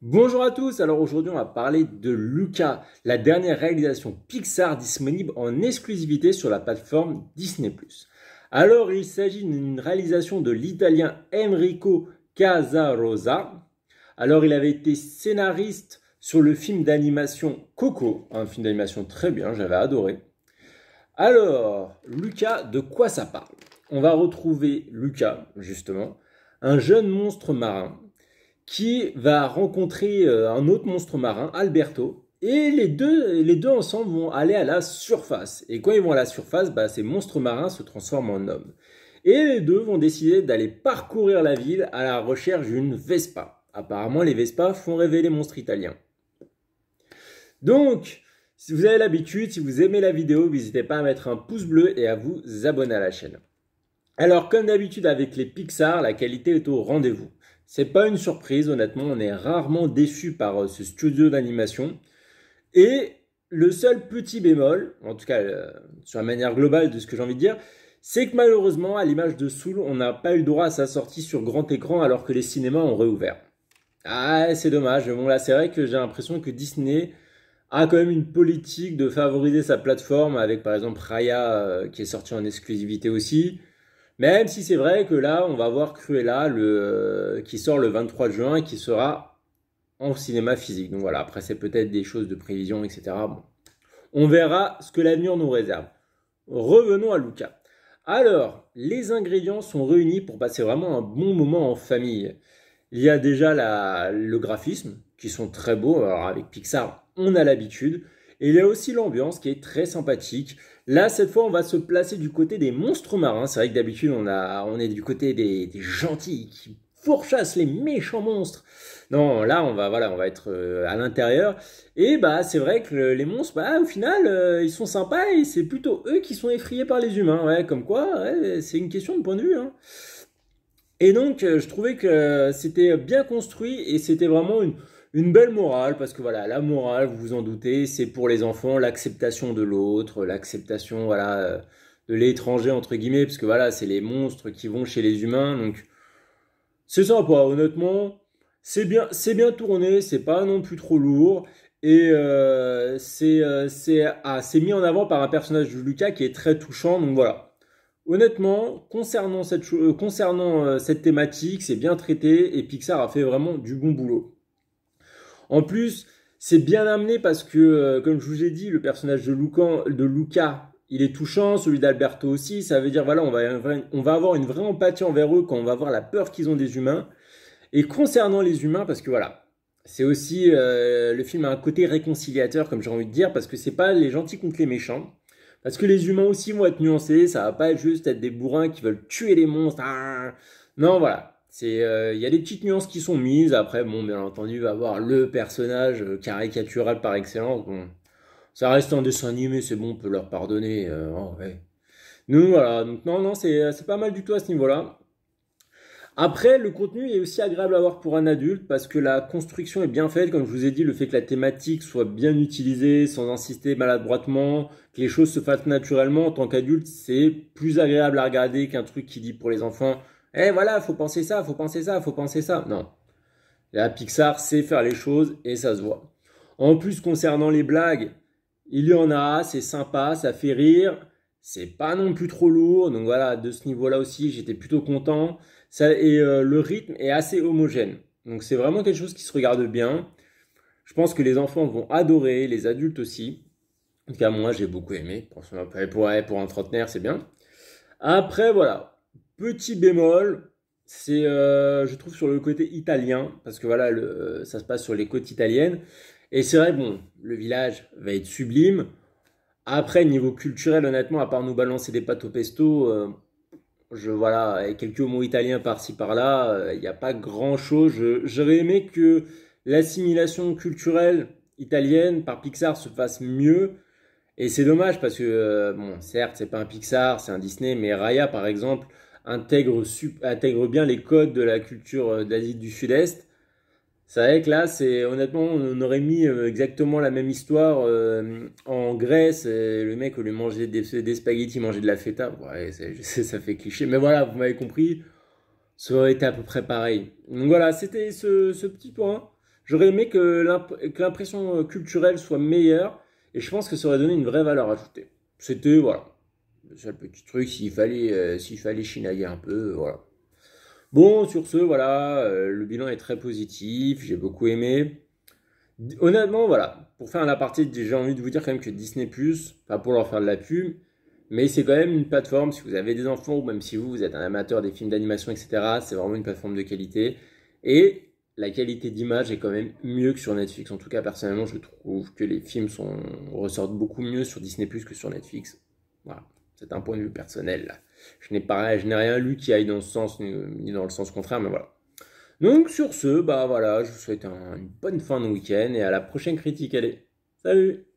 Bonjour à tous, alors aujourd'hui on va parler de Luca, la dernière réalisation Pixar disponible en exclusivité sur la plateforme Disney+. Alors il s'agit d'une réalisation de l'italien Enrico Casarosa. Alors il avait été scénariste sur le film d'animation Coco, un film d'animation très bien, j'avais adoré. Alors, Luca, de quoi ça parle? On va retrouver Luca, justement, un jeune monstre marin qui va rencontrer un autre monstre marin, Alberto, et les deux ensemble vont aller à la surface. Et quand ils vont à la surface, ces monstres marins se transforment en hommes. Et les deux vont décider d'aller parcourir la ville à la recherche d'une Vespa. Apparemment, les Vespas font rêver les monstres italiens. Donc, si vous avez l'habitude, si vous aimez la vidéo, n'hésitez pas à mettre un pouce bleu et à vous abonner à la chaîne. Alors, comme d'habitude avec les Pixar, la qualité est au rendez-vous. C'est pas une surprise, honnêtement, on est rarement déçu par ce studio d'animation. Et le seul petit bémol, en tout cas sur la manière globale de ce que j'ai envie de dire, c'est que malheureusement, à l'image de Soul, on n'a pas eu le droit à sa sortie sur grand écran alors que les cinémas ont réouvert. Ah, c'est dommage. Bon, là, c'est vrai que j'ai l'impression que Disney a quand même une politique de favoriser sa plateforme avec par exemple Raya qui est sorti en exclusivité aussi. Même si c'est vrai que là, on va voir Cruella qui sort le 23 juin et qui sera en cinéma physique. Donc voilà, après c'est peut-être des choses de prévision, etc. Bon. On verra ce que l'avenir nous réserve. Revenons à Luca. Alors, les ingrédients sont réunis pour passer vraiment un bon moment en famille. Il y a déjà le graphisme, qui sont très beaux. Alors avec Pixar, on a l'habitude. Et il y a aussi l'ambiance qui est très sympathique. Là, cette fois, on va se placer du côté des monstres marins. C'est vrai que d'habitude, on est du côté des gentils qui pourchassent les méchants monstres. Non, là, on va être à l'intérieur. Et c'est vrai que les monstres, au final, ils sont sympas et c'est plutôt eux qui sont effrayés par les humains. Ouais, comme quoi, ouais, c'est une question de point de vue, hein. Et donc, je trouvais que c'était bien construit et c'était vraiment une belle morale, parce que voilà, la morale, vous vous en doutez, c'est pour les enfants, l'acceptation de l'autre, l'acceptation, voilà, de l'étranger, entre guillemets, parce que voilà, c'est les monstres qui vont chez les humains, donc c'est sympa, honnêtement, c'est bien tourné, c'est pas non plus trop lourd, et c'est mis en avant par un personnage de Lucas qui est très touchant, donc voilà. Honnêtement, concernant cette thématique, c'est bien traité et Pixar a fait vraiment du bon boulot. En plus, c'est bien amené parce que, comme je vous ai dit, le personnage de Luca, il est touchant, celui d'Alberto aussi. Ça veut dire, voilà, on va avoir une vraie empathie envers eux quand on va voir la peur qu'ils ont des humains. Et concernant les humains, parce que voilà, c'est aussi, le film a un côté réconciliateur, comme j'ai envie de dire, parce que c'est pas les gentils contre les méchants. Parce que les humains aussi vont être nuancés, ça va pas juste être des bourrins qui veulent tuer les monstres. Ah. Non, voilà. Il y a des petites nuances qui sont mises. Après, bon, bien entendu, il va y avoir le personnage caricatural par excellence. Bon, ça reste un dessin animé, c'est bon, on peut leur pardonner. Oh, ouais. Nous, voilà. Donc, non, non, c'est pas mal du tout à ce niveau-là. Après, le contenu est aussi agréable à voir pour un adulte parce que la construction est bien faite. Comme je vous ai dit, le fait que la thématique soit bien utilisée sans insister maladroitement, que les choses se fassent naturellement en tant qu'adulte, c'est plus agréable à regarder qu'un truc qui dit pour les enfants, eh voilà, faut penser ça, faut penser ça, faut penser ça. Non. La Pixar sait faire les choses et ça se voit. En plus, concernant les blagues, il y en a, c'est sympa, ça fait rire, c'est pas non plus trop lourd, donc voilà, de ce niveau-là aussi, j'étais plutôt content. Le rythme est assez homogène, donc c'est vraiment quelque chose qui se regarde bien. Je pense que les enfants vont adorer, les adultes aussi. En tout cas, moi, j'ai beaucoup aimé. Pour un trentenaire, c'est bien. Après, voilà, petit bémol, c'est, je trouve, sur le côté italien, parce que voilà, ça se passe sur les côtes italiennes. Et c'est vrai, bon, le village va être sublime. Après, niveau culturel, honnêtement, à part nous balancer des pâtes au pesto, voilà, et quelques mots italiens par-ci par-là, il n'y a pas grand-chose. J'aurais aimé que l'assimilation culturelle italienne par Pixar se fasse mieux. Et c'est dommage parce que, bon, certes, c'est pas un Pixar, c'est un Disney, mais Raya, par exemple, intègre bien les codes de la culture de l'Asie du Sud-Est. C'est vrai que là, honnêtement, on aurait mis exactement la même histoire en Grèce. Et le mec, au lieu de manger des spaghettis, manger de la feta. Ouais, je sais, ça fait cliché. Mais voilà, vous m'avez compris, ça aurait été à peu près pareil. Donc voilà, c'était ce petit point. J'aurais aimé que l'impression culturelle soit meilleure et je pense que ça aurait donné une vraie valeur ajoutée. C'était, voilà, le seul petit truc, s'il fallait chinailler un peu, voilà. Bon, sur ce, voilà, le bilan est très positif, j'ai beaucoup aimé. Honnêtement, voilà, pour faire un aparté, j'ai envie de vous dire quand même que Disney+, pas pour leur faire de la pub, mais c'est quand même une plateforme, si vous avez des enfants ou même si vous êtes un amateur des films d'animation, etc., c'est vraiment une plateforme de qualité. Et la qualité d'image est quand même mieux que sur Netflix. En tout cas, personnellement, je trouve que les films ressortent beaucoup mieux sur Disney+, que sur Netflix. Voilà, c'est un point de vue personnel, là. Je n'ai rien lu qui aille dans ce sens, ni dans le sens contraire, mais voilà. Donc sur ce, bah voilà, je vous souhaite une bonne fin de week-end et à la prochaine critique, allez. Salut!